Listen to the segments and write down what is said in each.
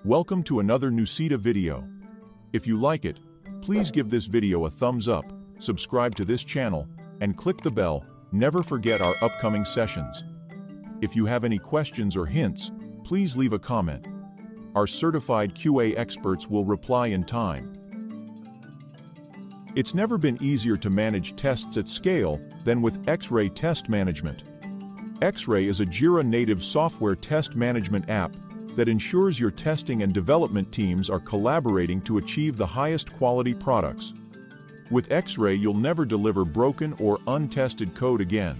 Welcome to another NUCIDA video. If you like it, please give this video a thumbs up, subscribe to this channel, and click the bell. Never forget our upcoming sessions. If you have any questions or hints, please leave a comment. Our certified QA experts will reply in time. It's never been easier to manage tests at scale than with Xray Test Management. Xray is a JIRA native software test management app that ensures your testing and development teams are collaborating to achieve the highest quality products. With Xray, you'll never deliver broken or untested code again.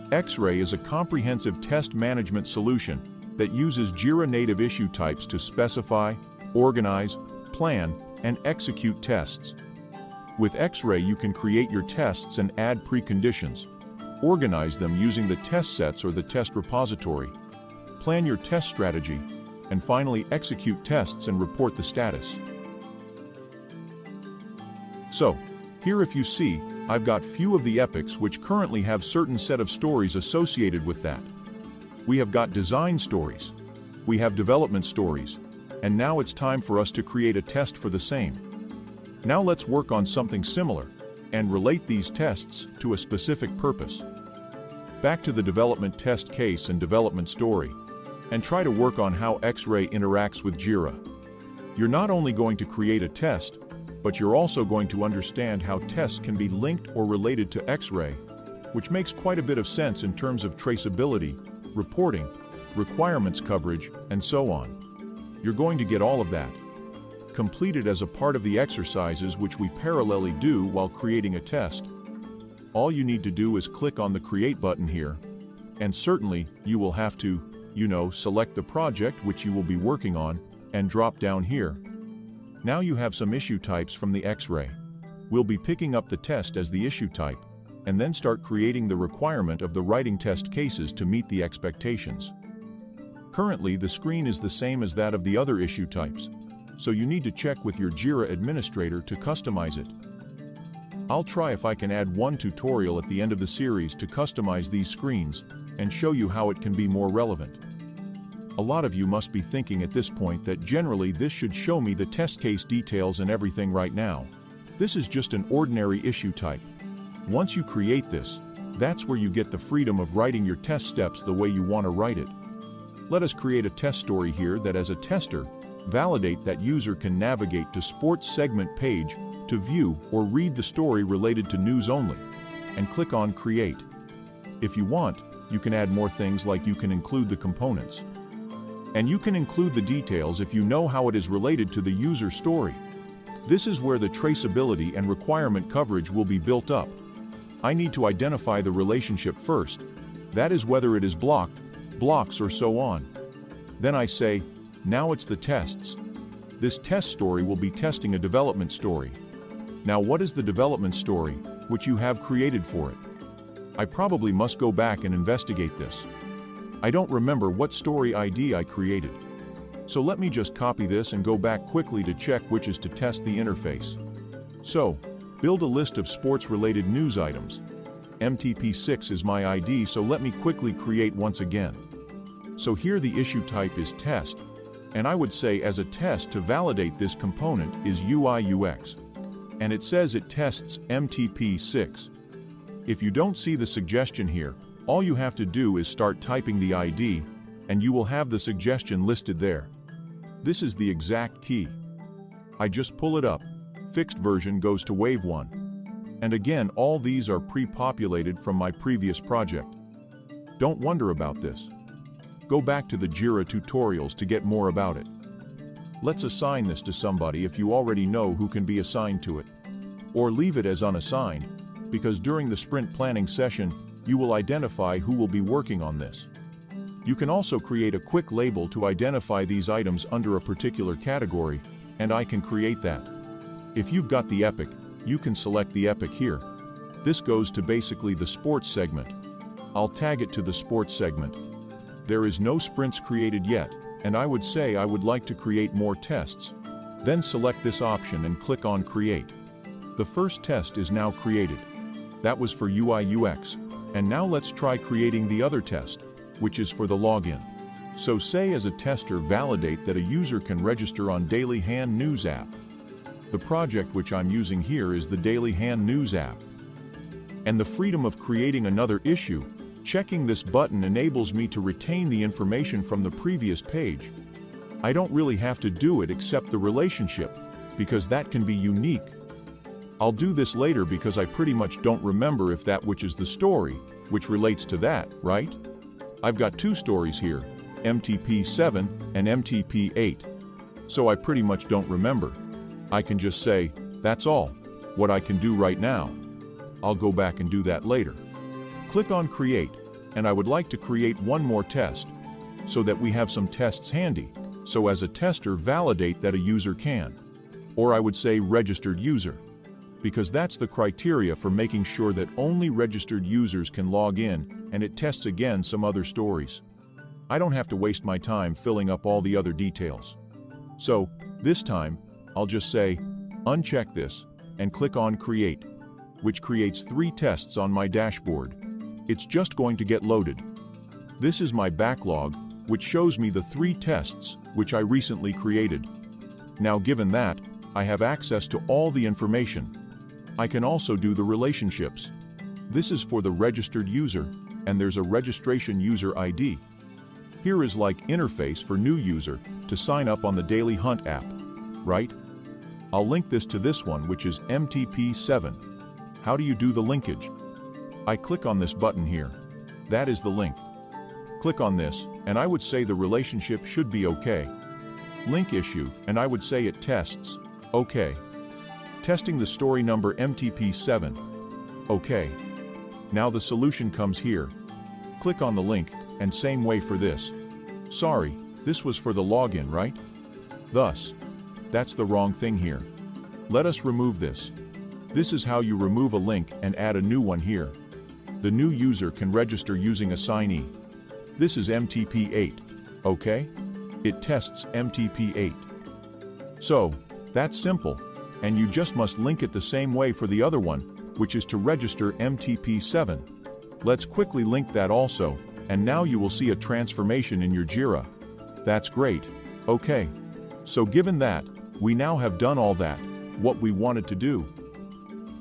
Xray is a comprehensive test management solution that uses JIRA native issue types to specify, organize, plan, and execute tests. With Xray, you can create your tests and add preconditions, organize them using the test sets or the test repository, plan your test strategy, and finally execute tests and report the status. So, here if you see, I've got few of the epics which currently have certain set of stories associated with that. We have got design stories, we have development stories, and now it's time for us to create a test for the same. Now let's work on something similar, and relate these tests to a specific purpose. Back to the development test case and development story, and try to work on how Xray interacts with JIRA. You're not only going to create a test, but you're also going to understand how tests can be linked or related to Xray, which makes quite a bit of sense in terms of traceability, reporting, requirements coverage, and so on. You're going to get all of that completed as a part of the exercises which we parallelly do while creating a test. All you need to do is click on the Create button here, and certainly you will have to, select the project which you will be working on, and drop down here. Now you have some issue types from the Xray. We'll be picking up the test as the issue type, and then start creating the requirement of the writing test cases to meet the expectations. Currently the screen is the same as that of the other issue types, so you need to check with your JIRA administrator to customize it. I'll try if I can add one tutorial at the end of the series to customize these screens, and show you how it can be more relevant. A lot of you must be thinking at this point that generally this should show me the test case details and everything right now. This is just an ordinary issue type. Once you create this, that's where you get the freedom of writing your test steps the way you want to write it. Let us create a test story here that as a tester, validate that user can navigate to sports segment page to view or read the story related to news only, and click on Create. If you want, you can add more things like you can include the components. And you can include the details if you know how it is related to the user story. This is where the traceability and requirement coverage will be built up. I need to identify the relationship first. That is whether it is blocked, blocks or so on. Then I say, now it's the tests. This test story will be testing a development story. Now what is the development story, which you have created for it? I probably must go back and investigate this. I don't remember what story ID I created. So let me just copy this and go back quickly to check which is to test the interface. So, build a list of sports-related news items. MTP6 is my ID, so let me quickly create once again. So here the issue type is test, and I would say as a test to validate this component is UI/UX. And it says it tests MTP6. If you don't see the suggestion here, all you have to do is start typing the ID, and you will have the suggestion listed there. This is the exact key. I just pull it up, fixed version goes to wave 1. And again, all these are pre-populated from my previous project. Don't wonder about this. Go back to the JIRA tutorials to get more about it. Let's assign this to somebody if you already know who can be assigned to it. Or leave it as unassigned, because during the sprint planning session, you will identify who will be working on this. You can also create a quick label to identify these items under a particular category, and I can create that. If you've got the epic, you can select the epic here. This goes to basically the sports segment. I'll tag it to the sports segment. There is no sprints created yet, and I would say I would like to create more tests. Then select this option and click on Create. The first test is now created. That was for UI/UX. And now let's try creating the other test, which is for the login. So say as a tester validate that a user can register on Daily Hand News app. The project which I'm using here is the Daily Hand News app. And the freedom of creating another issue, checking this button enables me to retain the information from the previous page. I don't really have to do it except the relationship, because that can be unique. I'll do this later because I pretty much don't remember if that which is the story, which relates to that, right? I've got two stories here, MTP7 and MTP8. So I pretty much don't remember. I can just say, that's all, what I can do right now. I'll go back and do that later. Click on Create, and I would like to create one more test, so that we have some tests handy, so as a tester validate that a user can. Or I would say registered user, because that's the criteria for making sure that only registered users can log in, and it tests again some other stories. I don't have to waste my time filling up all the other details. So, this time, I'll just say, uncheck this, and click on Create, which creates 3 tests on my dashboard. It's just going to get loaded. This is my backlog, which shows me the 3 tests, which I recently created. Now given that, I have access to all the information. I can also do the relationships. This is for the registered user, and there's a registration user ID. Here is like interface for new user to sign up on the Daily Hunt app, right? I'll link this to this one, which is MTP7. How do you do the linkage? I click on this button here. That is the link. Click on this, and I would say the relationship should be okay. Link issue, and I would say it tests. Okay. Testing the story number MTP7. Okay. Now the solution comes here. Click on the link, and same way for this. Sorry, this was for the login, right? Thus, that's the wrong thing here. Let us remove this. This is how you remove a link and add a new one here. The new user can register using assignee. This is MTP8, okay? It tests MTP8. So, that's simple, and you just must link it the same way for the other one, which is to register MTP7. Let's quickly link that also, and now you will see a transformation in your JIRA. That's great. Okay. So given that, we now have done all that, what we wanted to do.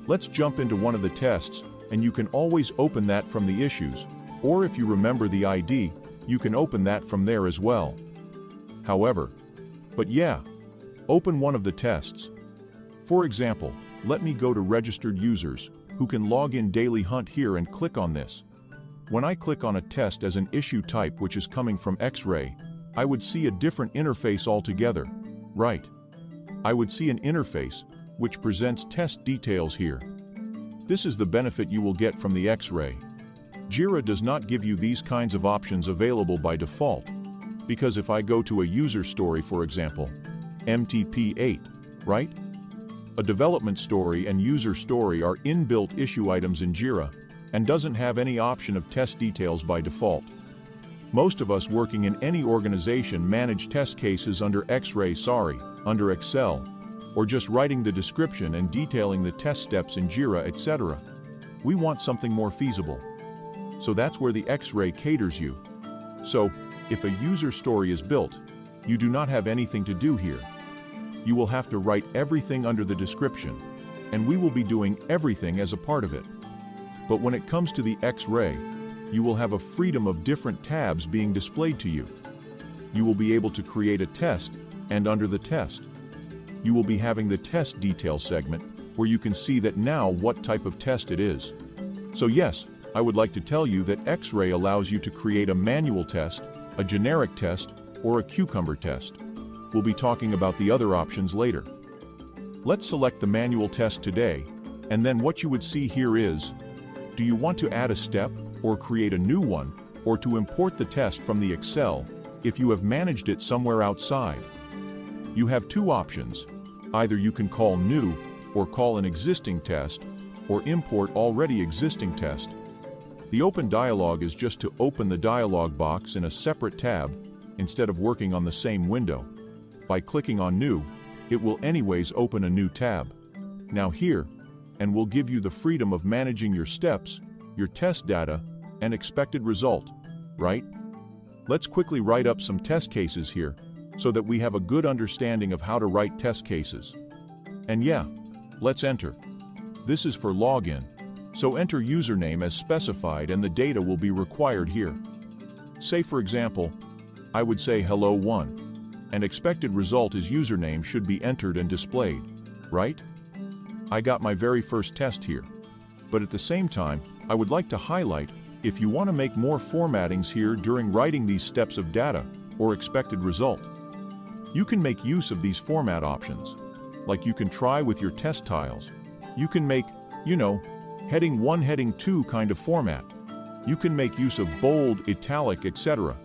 Let's jump into one of the tests, and you can always open that from the issues, or if you remember the ID, you can open that from there as well. However, but yeah, open one of the tests. For example, let me go to registered users, who can log in Daily Hunt here and click on this. When I click on a test as an issue type which is coming from Xray, I would see a different interface altogether, right? I would see an interface, which presents test details here. This is the benefit you will get from the Xray. JIRA does not give you these kinds of options available by default, because if I go to a user story, for example, MTP8, right? A development story and user story are inbuilt issue items in JIRA, and doesn't have any option of test details by default. Most of us working in any organization manage test cases under under Excel, or just writing the description and detailing the test steps in JIRA, etc. We want something more feasible. So that's where the Xray caters you. So, if a user story is built, you do not have anything to do here. You will have to write everything under the description, and we will be doing everything as a part of it. But when it comes to the Xray, you will have a freedom of different tabs being displayed to you. You will be able to create a test, and under the test, you will be having the test detail segment, where you can see that now what type of test it is. So yes, I would like to tell you that Xray allows you to create a manual test, a generic test, or a cucumber test. We'll be talking about the other options later. Let's select the manual test today, and then what you would see here is, do you want to add a step, or create a new one, or to import the test from the Excel, if you have managed it somewhere outside? You have two options. Either you can call new, or call an existing test, or import already existing test. The open dialog is just to open the dialog box in a separate tab, instead of working on the same window. By clicking on new, it will anyways open a new tab. Now here, and will give you the freedom of managing your steps, your test data, and expected result, right? Let's quickly write up some test cases here, so that we have a good understanding of how to write test cases. And yeah, let's enter. This is for login, so enter username as specified and the data will be required here. Say for example, I would say hello1, and expected result is username should be entered and displayed, right? I got my very first test here. But at the same time, I would like to highlight, if you want to make more formattings here during writing these steps of data, or expected result, you can make use of these format options. Like you can try with your test tiles. You can make, heading 1, heading 2 kind of format. You can make use of bold, italic, etc.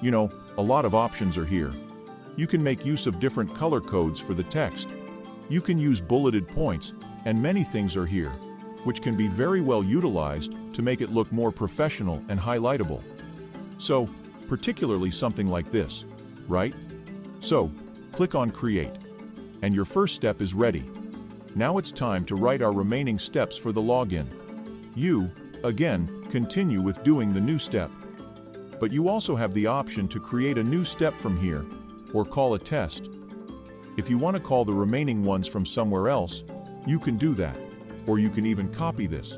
A lot of options are here. You can make use of different color codes for the text. You can use bulleted points, and many things are here, which can be very well utilized to make it look more professional and highlightable. So, particularly something like this, right? So, click on Create. And your first step is ready. Now it's time to write our remaining steps for the login. You, again, continue with doing the new step. But you also have the option to create a new step from here, or call a test. If you want to call the remaining ones from somewhere else, you can do that. Or you can even copy this.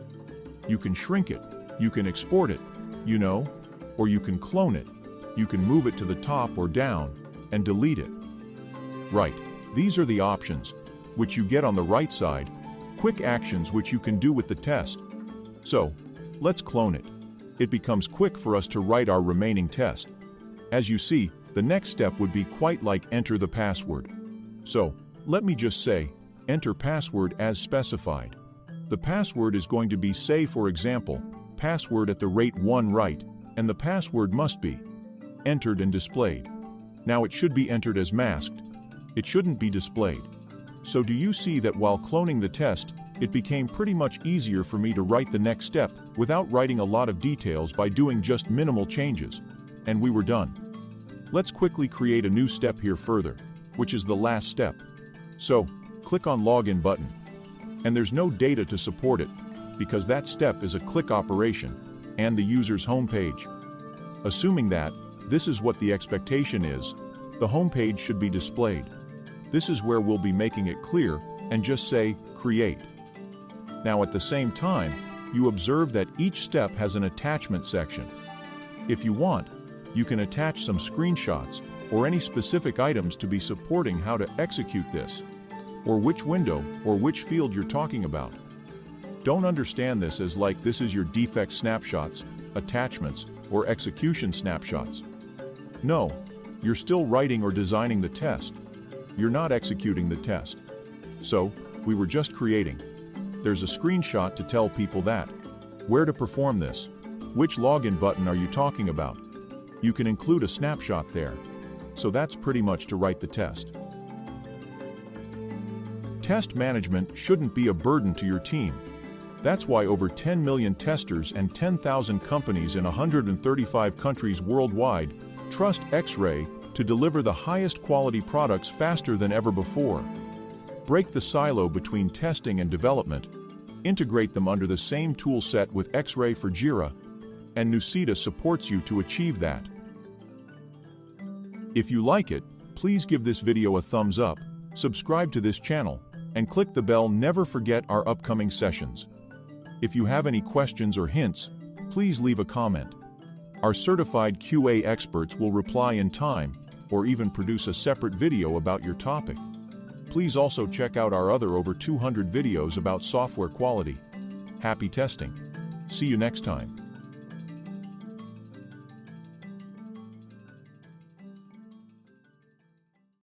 You can shrink it, you can export it, or you can clone it. You can move it to the top or down, and delete it. Right, these are the options, which you get on the right side, quick actions which you can do with the test. So, let's clone it. It becomes quick for us to write our remaining test. As you see, the next step would be quite like enter the password. So, let me just say, enter password as specified. The password is going to be, say for example, password at the rate 1 right, and the password must be entered and displayed. Now it should be entered as masked. It shouldn't be displayed. So do you see that while cloning the test, it became pretty much easier for me to write the next step without writing a lot of details by doing just minimal changes. And we were done. Let's quickly create a new step here further, which is the last step. So, click on Login button. And there's no data to support it, because that step is a click operation, and the user's homepage. Assuming that, this is what the expectation is, the homepage should be displayed. This is where we'll be making it clear, and just say, Create. Now at the same time, you observe that each step has an attachment section. If you want, you can attach some screenshots, or any specific items to be supporting how to execute this, or which window, or which field you're talking about. Don't understand this as like this is your defect snapshots, attachments, or execution snapshots. No, you're still writing or designing the test. You're not executing the test. So, we were just creating. There's a screenshot to tell people that. Where to perform this? Which login button are you talking about? You can include a snapshot there. So that's pretty much to write the test. Test management shouldn't be a burden to your team. That's why over 10 million testers and 10,000 companies in 135 countries worldwide trust Xray to deliver the highest quality products faster than ever before. Break the silo between testing and development, integrate them under the same tool set with Xray for JIRA, and NUCIDA supports you to achieve that. If you like it, please give this video a thumbs up, subscribe to this channel, and click the bell. Never forget our upcoming sessions. If you have any questions or hints, please leave a comment. Our certified QA experts will reply in time, or even produce a separate video about your topic. Please also check out our other over 200 videos about software quality. Happy testing! See you next time.